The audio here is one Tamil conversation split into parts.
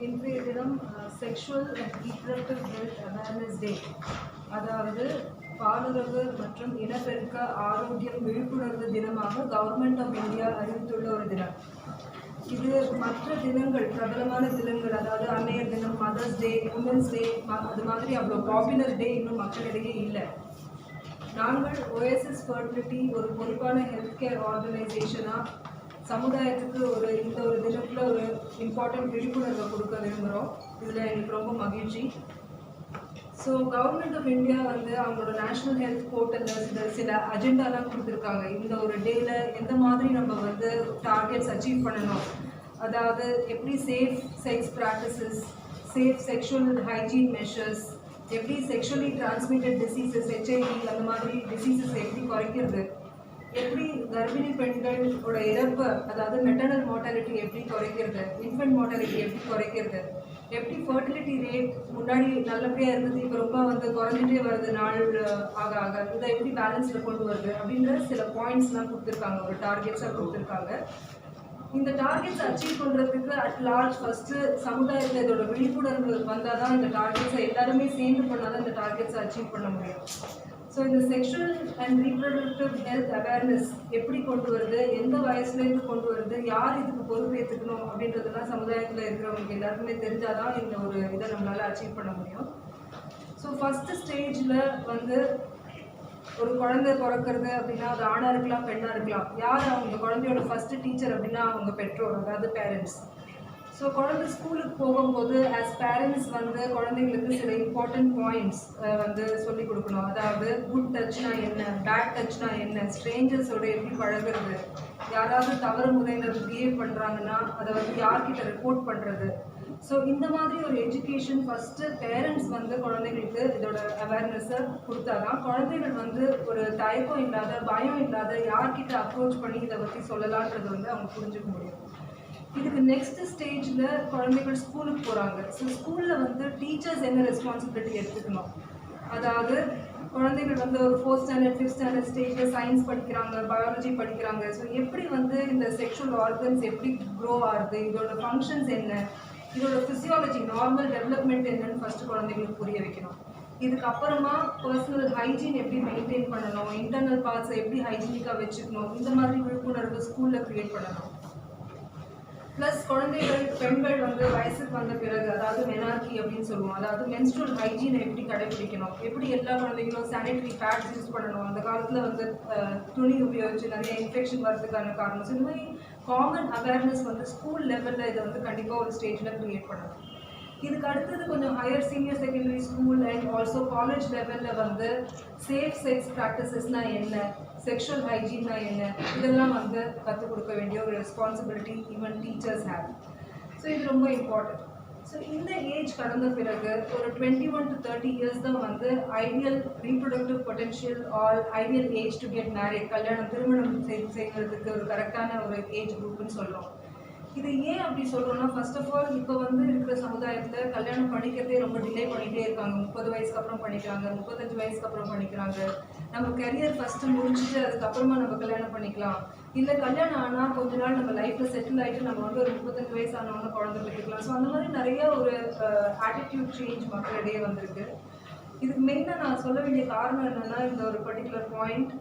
இன்றைய தினம் sexual and reproductive health awareness day, அதாவது பாலுறவு மற்றும் இனப்பெருக்க ஆரோக்கியம் விழிப்புணர்வு தினமாக கவர்மெண்ட் ஆஃப் இந்தியா அறிவித்துள்ள ஒரு தினம். இது மற்ற தினங்கள், பிரபலமான தினங்கள், அதாவது அன்னையர் தினம், மதர்ஸ் டே, உமன்ஸ் டே, அது மாதிரி அவ்வளோ பாப்புலர் டே இன்னும் மக்களிடையே இல்லை. நாங்கள் ஓஎஸ்எஸ் ஃபர்டிலிட்டி ஒரு பொறுப்பான ஹெல்த் கேர் ஆர்கனைசேஷனாக சமுதாயத்துக்கு இந்த ஒரு தினத்தில் ஒரு இம்பார்ட்டன்ட் விழிப்புணர்வை கொடுக்க விரும்புகிறோம். இதில் எனக்கு ரொம்ப மகிழ்ச்சி. ஸோ கவர்மெண்ட் ஆஃப் இந்தியா அவங்களோட நேஷ்னல் ஹெல்த் போர்ட்டலில் சில அஜெண்டாலாம் கொடுத்துருக்காங்க. இந்த ஒரு டேயில் எந்த மாதிரி நம்ம டார்கெட்ஸ் அச்சீவ் பண்ணணும், அதாவது எப்படி safe sex practices, safe sexual hygiene measures, எப்படி செக்ஷுவலி டிரான்ஸ்மிட்டட் டிசீசஸ், ஹெச்ஐவி அந்த மாதிரி டிசீசஸ் எப்படி குறைக்கிறது, எப்படி கர்ப்பிணி பெண்களோட இறப்பு, அதாவது மெட்டர்னல் மார்டாலிட்டி எப்படி குறைக்கிறது, இன்ஃபென்ட் மார்டாலிட்டி எப்படி குறைக்கிறது, எப்படி ஃபர்டிலிட்டி ரேட் முன்னாடி நல்லபடியாக இருந்தது இப்போ ரொம்ப குறைஞ்சிட்டே வருது நாள் ஆக ஆக, இதை எப்படி பேலன்ஸில் கொண்டு வருது அப்படின்ற சில பாயிண்ட்ஸ்லாம் கொடுத்துருக்காங்க, ஒரு டார்கெட்ஸாக கொடுத்துருக்காங்க. இந்த டார்கெட்ஸ் அச்சீவ் பண்ணுறதுக்கு அட் லார்ஜ் ஃபஸ்ட்டு சமுதாயத்தில் இதோட விழிப்புணர்வு வந்தால் தான் இந்த டார்கெட்ஸை எல்லாருமே சேர்ந்து பண்ணால் தான் இந்த டார்கெட்ஸை அச்சீவ் பண்ண முடியும். ஸோ இந்த sexual and reproductive health awareness எப்படி கொண்டு வருது, எந்த வயசுலேருந்து கொண்டு வருது, யார் இதுக்கு பொறுப்பேற்றுக்கணும் அப்படின்றதுலாம் சமுதாயத்தில் இருக்கிறவங்களுக்கு எல்லாருக்குமே தெரிஞ்சால் தான் இந்த ஒரு இதை நம்மளால் அச்சீவ் பண்ண முடியும். ஸோ ஃபஸ்ட்டு ஸ்டேஜில் ஒரு குழந்தை பிறக்கிறது அப்படின்னா அது ஆணாக இருக்கலாம், பெண்ணாக இருக்கலாம். யார் அவங்க குழந்தையோட ஃபஸ்ட்டு டீச்சர் அப்படின்னா அவங்க பெற்றோர், அதாவது பேரண்ட்ஸ். ஸோ குழந்தை ஸ்கூலுக்கு போகும்போது ஆஸ் பேரண்ட்ஸ் குழந்தைங்களுக்கு சில இம்பார்ட்டன்ட் பாயிண்ட்ஸ் சொல்லிக் கொடுக்கணும். அதாவது குட் டச்னா என்ன, பேட் டச்னா என்ன, ஸ்ட்ரேஞ்சர்ஸோட எப்படி பழகிறது, யாராவது தவறு முறையில் பிஹேவ் பண்ணுறாங்கன்னா அதை யார்கிட்ட ரிப்போர்ட் பண்ணுறது. ஸோ இந்த மாதிரி ஒரு எஜுகேஷன் ஃபஸ்ட்டு பேரண்ட்ஸ் குழந்தைங்களுக்கு இதோட அவேர்னஸை கொடுத்தாதான் குழந்தைகள் ஒரு தயக்கம் இல்லாத, பயம் இல்லாத, யார்கிட்ட அப்ரோச் பண்ணி இதை பற்றி சொல்லலான்றது அவங்க புரிஞ்சுக்க முடியும். இதுக்கு நெக்ஸ்ட் ஸ்டேஜில் குழந்தைகள் ஸ்கூலுக்கு போகிறாங்க. ஸோ ஸ்கூலில் டீச்சர்ஸ் என்ன ரெஸ்பான்சிபிலிட்டி எடுத்துக்கணும், அதாவது குழந்தைகள் ஒரு 4th ஸ்டாண்டர்ட் 5th ஸ்டாண்டர்ட் ஸ்டேஜில் சயின்ஸ் படிக்கிறாங்க, பயாலஜி படிக்கிறாங்க. ஸோ எப்படி இந்த செக்ஷுவல் ஆர்கன்ஸ் எப்படி க்ரோ ஆகுது, இதோட ஃபங்க்ஷன்ஸ் என்ன, இதோட ஃபிசியாலஜி நார்மல் டெவலப்மெண்ட் என்னன்னு ஃபஸ்ட்டு குழந்தைங்களுக்கு புரிய வைக்கணும். இதுக்கப்புறமா பர்சனல் ஹைஜீன் எப்படி மெயின்டைன் பண்ணணும், இன்டர்னல் பார்ட்ஸை எப்படி ஹைஜீனிக்காக வச்சுக்கணும், இந்த மாதிரி விழிப்புணர்வு ஸ்கூலில் க்ரியேட் பண்ணணும். ப்ளஸ் குழந்தைகள், பெண்கள் வயசுக்கு வந்த பிறகு, அதாவது மெனார்கி அப்படின்னு சொல்லுவோம், அதாவது மென்ஸ்ட்ரல் ஹைஜீனை எப்படி கடைபிடிக்கணும், எப்படி எல்லா குழந்தைகளும் சானிடரி பேட்ஸ் யூஸ் பண்ணணும். அந்த காலத்தில் துணி உபயோகிச்சு நிறைய இன்ஃபெக்ஷன் வரதுக்கான காரணம். ஸோ இந்த மாதிரி காமன் அவேர்னஸ் ஸ்கூல் லெவலில் இதை கண்டிப்பாக ஒரு ஸ்டேஜில் க்ரியேட் பண்ணணும். இதுக்கு அடுத்தது கொஞ்சம் higher senior secondary school and also college லெவலில் சேஃப் செக்ஸ் ப்ராக்டிசஸ்னால் என்ன, செக்ஷுவல் ஹைஜீன்னா என்ன, இதெல்லாம் கற்றுக் கொடுக்க வேண்டிய ஒரு responsibility even teachers have. So இது ரொம்ப இம்பார்ட்டன்ட். ஸோ இந்த ஏஜ் கடந்த பிறகு ஒரு 21 to 30 இயர்ஸ் தான் ideal reproductive potential or ideal age to get married, திருமணம் செய்கிறதுக்கு ஒரு கரெக்டான ஒரு ஏஜ் குரூப்னு சொல்கிறோம். இது ஏன் அப்படி சொல்கிறோம்னா, ஃபர்ஸ்ட் ஆஃப் ஆல் இப்போ இருக்கிற சமுதாயத்தில் கல்யாணம் பண்ணிக்கிறதே ரொம்ப டிலே பண்ணிகிட்டே இருக்காங்க. 30 வயசுக்கு அப்புறம் பண்ணிக்கிறாங்க, 35 வயசுக்கு அப்புறம் பண்ணிக்கிறாங்க. நம்ம கரியர் ஃபஸ்ட்டு முடிச்சுட்டு அதுக்கப்புறமா நம்ம கல்யாணம் பண்ணிக்கலாம், இல்லை கல்யாணம் ஆனால் கொஞ்ச நாள் நம்ம லைஃப்பில் செட்டில் ஆகிட்டு நம்ம ஒரு 35 வயசு ஆனவங்க குழந்தை பெற்றுக்கலாம். ஸோ அந்த மாதிரி நிறைய ஒரு ஆட்டிடியூட் சேஞ்ச் மக்களிடையே வந்திருக்கு. இதுக்கு மெயினாக நான் சொல்ல வேண்டிய காரணம் என்னென்னா, இந்த ஒரு பர்டிகுலர் பாயிண்ட்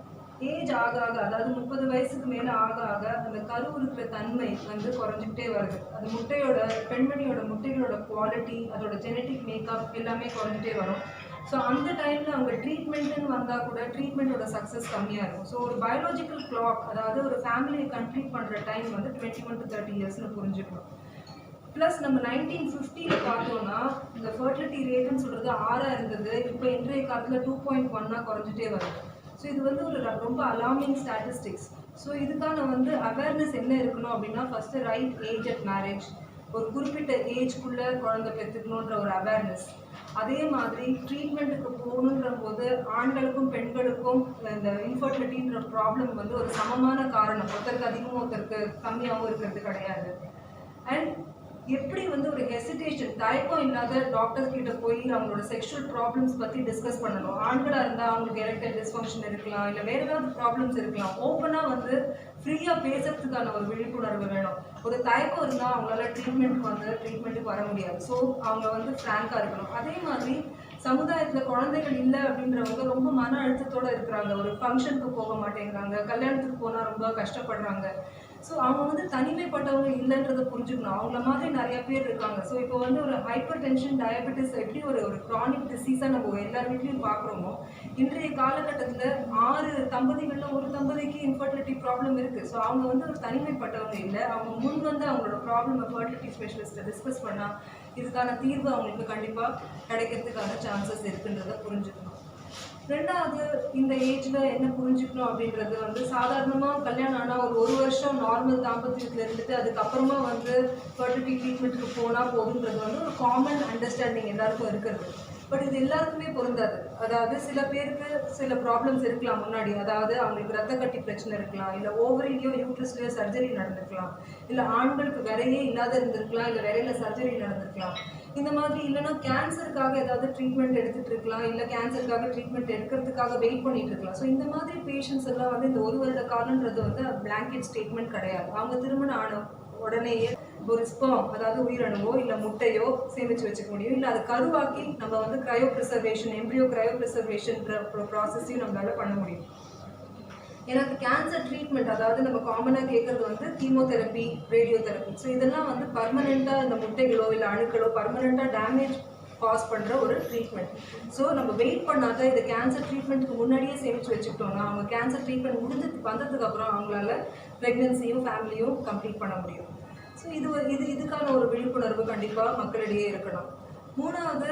ஏஜ் ஆக ஆக, அதாவது 30 வயசுக்கு மேலே ஆக ஆக அந்த கரு இருக்கிற தன்மை குறைஞ்சிக்கிட்டே வருது. அது பெண்மணியோட முட்டைகளோட குவாலிட்டி, அதோட ஜெனட்டிக் மேக்கப் எல்லாமே குறைஞ்சிட்டே வரும். ஸோ அந்த டைமில் அவங்க ட்ரீட்மெண்ட்டுன்னு வந்தால் கூட ட்ரீட்மெண்ட்டோட சக்ஸஸ் கம்மியாக இருக்கும். ஸோ ஒரு பயாலஜிக்கல் கிளாக், அதாவது ஒரு ஃபேமிலியை கம்ப்ளீட் பண்ணுற டைம் 21 to 30 இயர்ஸ்னு புரிஞ்சுக்கணும். ப்ளஸ் நம்ம 1950 பார்த்தோன்னா இந்த ஃபர்டிலிட்டி ரேட்டுன்னு சொல்கிறது 6 இருந்தது. இப்போ இன்றைய காலத்தில் 2.1 குறைஞ்சிட்டே வருது. ஸோ இது ஒரு ரொம்ப அலார்மிங் ஸ்டாட்டிஸ்டிக்ஸ். ஸோ இதுக்கான அவேர்னஸ் என்ன இருக்கணும் அப்படின்னா, first right age at marriage, ஒரு குறிப்பிட்ட ஏஜ்க்குள்ளே குழந்தை பெற்றுக்கணுன்ற ஒரு அவேர்னஸ். அதே மாதிரி ட்ரீட்மெண்ட்டுக்கு போகணுன்ற போது ஆண்களுக்கும் பெண்களுக்கும் இந்த இன்ஃபர்டிலிட்டின்ற ப்ராப்ளம் ஒரு சமமான காரணம், ஒருத்தருக்கு அதிகமாக ஒருத்தருக்கு கம்மியாகவும் இருக்கிறது கிடையாது. அண்ட் எப்படி வந்து ஒரு ஹெசிடேஷன், தயக்கம் இல்லாத டாக்டர் கிட்ட போய் அவங்களோட செக்ஷுவல் ப்ராப்ளம்ஸ் பற்றி டிஸ்கஸ் பண்ணணும். ஆண்களாக இருந்தால் அவங்களுக்கு எரெக்டைல் டிஸ்ஃபங்க்ஷன் இருக்கலாம், இல்லை வேறு ஏதாவது ப்ராப்ளம்ஸ் இருக்கலாம். ஓப்பனாக வந்து ஃப்ரீயாக பேசுறதுக்கான ஒரு விழிப்புணர்வு வேணும். ஒரு தயக்கம் இருந்தால் அவங்களால ட்ரீட்மெண்ட்டுக்கு வர முடியாது. ஸோ அவங்க வந்து ஃப்ராங்காக இருக்கணும். அதே மாதிரி சமுதாயத்தில் குழந்தைகள் இல்லை அப்படின்றவங்க ரொம்ப மன அழுத்தத்தோடு இருக்கிறாங்க. ஒரு ஃபங்க்ஷனுக்கு போக மாட்டேங்கிறாங்க, கல்யாணத்துக்கு போனால் ரொம்ப கஷ்டப்படுறாங்க. ஸோ அவங்க வந்து தனிமைப்பட்டவங்க இல்லைன்றதை புரிஞ்சுக்கணும். அவங்கள மாதிரி நிறைய பேர் இருக்காங்க. ஸோ இப்போ வந்து ஒரு ஹைப்பர் டென்ஷன், டயபெட்டிஸ் எப்படி ஒரு க்ரானிக் டிசீஸாக நம்ம எல்லார் வீட்லையும் பார்க்குறோமோ, இன்றைய காலகட்டத்தில் 6 தம்பதிகளில் ஒரு தம்பதிக்கு இன்ஃபர்டிலிட்டி ப்ராப்ளம் இருக்குது. ஸோ அவங்க வந்து ஒரு தனிமைப்பட்டவங்க இல்லை. அவங்க முன் வந்து அவங்களோட ப்ராப்ளமை ஃபர்டிலிட்டி ஸ்பெஷலிஸ்ட்டை டிஸ்கஸ் பண்ணால் இதுக்கான தீர்வு அவங்களுக்கு கண்டிப்பாக கிடைக்கிறதுக்கான சான்சஸ் இருக்குன்றதை புரிஞ்சுக்கணும். ரெண்டாவது, இந்த ஏஜில் என்ன புரிஞ்சுக்கணும் அப்படின்றது வந்து சாதாரணமாக கல்யாணம் ஆனால் ஒரு வருஷம் நார்மல் தாம்பத்தியத்தில் இருந்துட்டு அதுக்கப்புறமா வந்து ஃபர்டிலிட்டி ட்ரீட்மெண்ட்டுக்கு போனால் போதுன்றது வந்து ஒரு காமன் அண்டர்ஸ்டாண்டிங் எல்லாருக்கும் இருக்கிறது. பட் இது எல்லாருக்குமே பொருந்தாது. அதாவது சில பேருக்கு சில ப்ராப்ளம்ஸ் இருக்கலாம் முன்னாடி. அதாவது அவங்களுக்கு ரத்த கட்டி பிரச்சனை இருக்கலாம், இல்லை ஓவரிலையோ யூட்ரஸ்லையோ சர்ஜரி நடந்திருக்கலாம், இல்லை ஆண்களுக்கு விரையே இல்லாத இருந்திருக்கலாம், இல்லை விரையில சர்ஜரி நடந்திருக்கலாம். இந்த மாதிரி இல்லைன்னா கேன்சருக்காக ஏதாவது ட்ரீட்மெண்ட் எடுத்துகிட்டு இருக்கலாம், இல்லை கேன்சருக்காக ட்ரீட்மெண்ட் எடுக்கிறதுக்காக வெயிட் பண்ணிட்டு இருக்கலாம். ஸோ இந்த மாதிரி பேஷண்ட்ஸ் எல்லாம் வந்து இந்த 1 வருட காலன்றது வந்து பிளாங்கெட் ஸ்டேட்மெண்ட் கிடையாது. அவங்க திருமணம் ஆன உடனேயே ஒரு ஸ்பெர்ம், அதாவது உயிரணுவோ இல்லை முட்டையோ சேமித்து வச்சுக்க முடியும். இல்லை அதை கருவாக்கி நம்ம வந்து க்ரையோ ப்ரிசர்வேஷன், எம்ப்ரியோ க்ரையோ ப்ரிசர்வேஷன்ற ப்ராசஸையும் நம்மளால் பண்ண முடியும். எனக்கு கேன்சர் ட்ரீட்மெண்ட், அதாவது நம்ம காமனாக கேட்குறது வந்து கீமோதெரப்பி, ரேடியோ தெரப்பி. ஸோ இதெல்லாம் வந்து பர்மனெண்ட்டாக இந்த முட்டைகளோ இல்லை அணுக்களோ பர்மனெண்ட்டாக டேமேஜ் காஸ் பண்ணுற ஒரு ட்ரீட்மெண்ட். ஸோ நம்ம வெயிட் பண்ணாத இது கேன்சர் ட்ரீட்மெண்ட்டுக்கு முன்னாடியே சேமித்து வச்சுக்கிட்டோம்னா அவங்க கேன்சர் ட்ரீட்மெண்ட் வந்ததுக்கப்புறம் அவங்களால ப்ரெக்னென்சியும் ஃபேமிலியும் கம்ப்ளீட் பண்ண முடியும். ஸோ இதுக்கான ஒரு விழிப்புணர்வு கண்டிப்பாக மக்களிடையே இருக்கணும். மூணாவது,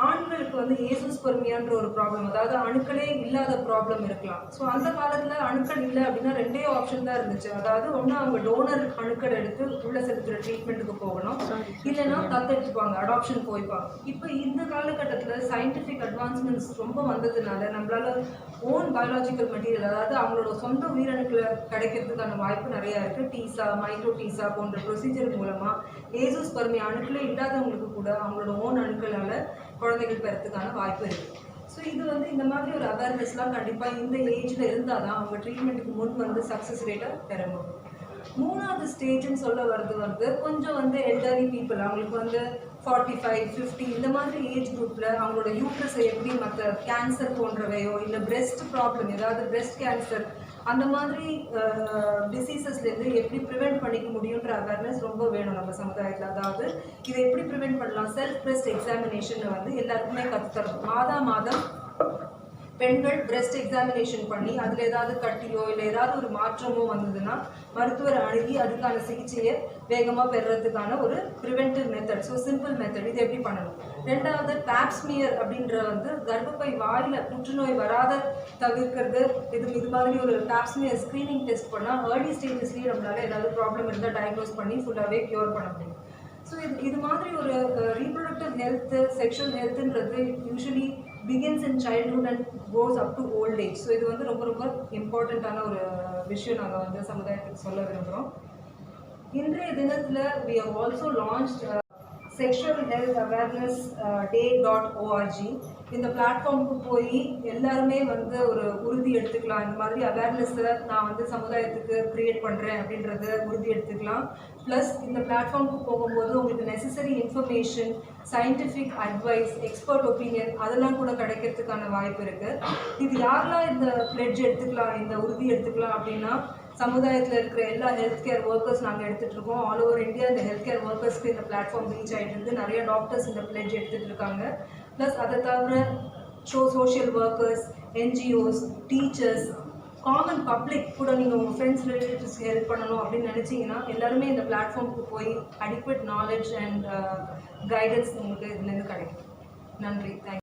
ஆண்களுக்கு வந்து ஏசோஸ்பெர்மியான்ற ஒரு ப்ராப்ளம், அதாவது அணுக்களே இல்லாத ப்ராப்ளம் இருக்கலாம். ஸோ அந்த காலத்தில் அணுக்கள் இல்லை அப்படின்னா 2 ஆப்ஷன் தான் இருந்துச்சு. அதாவது ஒன்று அவங்க டோனர் அணுக்கள் எடுத்து உள்ள செலுத்துகிற ட்ரீட்மெண்ட்டுக்கு போகணும், இல்லைன்னா தத்தெடுத்துப்பாங்க, அடாப்ஷன் போய்ப்பாங்க. இப்போ இந்த காலகட்டத்தில் சயின்டிஃபிக் அட்வான்ஸ்மெண்ட்ஸ் ரொம்ப வந்ததுனால நம்மளால ஓன் பயாலஜிக்கல் மெட்டீரியல், அதாவது அவங்களோட சொந்த உயிரணுக்களை கிடைக்கிறதுக்கான வாய்ப்பு நிறையா இருக்குது. டீசா, மைக்ரோ டீசா போன்ற ப்ரொசீஜர் மூலமாக ஏசோஸ்பெர்மியா அணுக்களே இல்லாதவங்களுக்கு கூட அவங்களோட ஓன் அணுக்களால் குழந்தைகள் பெறத்துக்கான வாய்ப்பு இருக்குது. ஸோ இது வந்து இந்த மாதிரி ஒரு அவேர்னஸ்லாம் கண்டிப்பாக இந்த ஏஜில் இருந்தால் தான் அவங்க ட்ரீட்மெண்ட்டுக்கு முன் வந்து சக்ஸஸ் ரேட்டை பெற முடியும். மூணாவது ஸ்டேஜ்னு சொல்ல வர்றது வந்து கொஞ்சம் வந்து எல்டர்லி பீப்புள், அவங்களுக்கு வந்து 45, 50 இந்த மாதிரி ஏஜ் குரூப்பில் அவங்களோட யூட்ரஸை எப்படி மற்ற கேன்சர் போன்றவையோ இல்லை பிரெஸ்ட் ப்ராப்ளம், ஏதாவது பிரெஸ்ட் கேன்சர் அந்த மாதிரி டிசீசஸ்லேருந்து எப்படி ப்ரிவெண்ட் பண்ணிக்க முடியுன்ற அவேர்னஸ் ரொம்ப வேணும் நம்ம சமுதாயத்தில். அதாவது இதை எப்படி ப்ரிவெண்ட் பண்ணலாம், செல்ஃப் பிரெஸ்ட் எக்ஸாமினேஷன் வந்து எல்லாருக்குமே கற்றுத்தரணும். மாதம் பெண்கள் பிரெஸ்ட் எக்ஸாமினேஷன் பண்ணி அதில் ஏதாவது கட்டியோ இல்லை ஏதாவது ஒரு மாற்றமோ வந்ததுன்னா மருத்துவரை அணுகி அதுக்கான சிகிச்சையை வேகமாக பெறுறதுக்கான ஒரு preventive method. So simple method, இது எப்படி பண்ணணும். ரெண்டாவது, பேப்ஸ்மியர் அப்படின்ற வந்து கர்ப்பப்பை வாயில் புற்றுநோய் வராத தவிர்க்கிறது. இது மாதிரி ஒரு பேப்ஸ்மியர் ஸ்க்ரீனிங் டெஸ்ட் பண்ணால் ஏர்லி ஸ்டேஜஸ்லேயே நம்மளால் ஏதாவது ப்ராப்ளம் இருந்தால் டயக்னோஸ் பண்ணி ஃபுல்லாகவே க்யூர் பண்ண முடியும். ஸோ இது மாதிரி ஒரு ரீப்ரொடக்டிவ் ஹெல்த்து, செக்ஷுவல் ஹெல்த்துன்றது usually begins in childhood and goes up to old age. So இது வந்து ரொம்ப ரொம்ப இம்பார்ட்டண்ட்டான ஒரு விஷயம் நாங்கள் வந்து சமுதாயத்துக்கு சொல்ல விரும்புகிறோம். இன்றைய தினத்தில் we have also launched sexual health awareness day.org. இந்த பிளாட்ஃபார்முக்கு போய் எல்லாருமே வந்து ஒரு உறுதி எடுத்துக்கலாம். இந்த மாதிரி அவேர்னஸை நான் வந்து சமுதாயத்துக்கு க்ரியேட் பண்ணுறேன் அப்படின்றத உறுதி எடுத்துக்கலாம். ப்ளஸ் இந்த பிளாட்ஃபார்முக்கு போகும்போது உங்களுக்கு necessary information, scientific advice, expert opinion அதெல்லாம் கூட கிடைக்கிறதுக்கான வாய்ப்பு இருக்குது. இது யாரெல்லாம் இந்த பிளெட்ஜ் எடுத்துக்கலாம், இந்த உறுதி எடுத்துக்கலாம் அப்படின்னா சமுதாயத்தில் இருக்கிற எல்லா ஹெல்த் கேர் ஒர்க்கர்ஸ் நாங்கள் எடுத்துகிட்டு இருக்கோம். ஆல் ஓவர் இந்தியா இந்த ஹெல்த் கேர் ஒர்க்கர்ஸ்க்கு இந்த பிளாட்ஃபார்ம் ரீச் ஆகிட்டு இருக்கு. நிறைய டாக்டர்ஸ் இந்த பிளெட்ஜ் எடுத்துகிட்டு இருக்காங்க. ப்ளஸ் அதை தவிர social workers, NGOs, teachers, common public கூட நீங்கள் உங்கள் ஃப்ரெண்ட்ஸ், ரிலேட்டிவ்ஸ் ஹெல்ப் பண்ணணும் அப்படின்னு நினச்சிங்கன்னா எல்லாருமே இந்த பிளாட்ஃபார்முக்கு போய் அடிக்வேட் நாலேஜ் அண்ட் கைடன்ஸ் உங்களுக்கு இதுலேருந்து கிடைக்கும். நன்றி, தேங்க்யூ.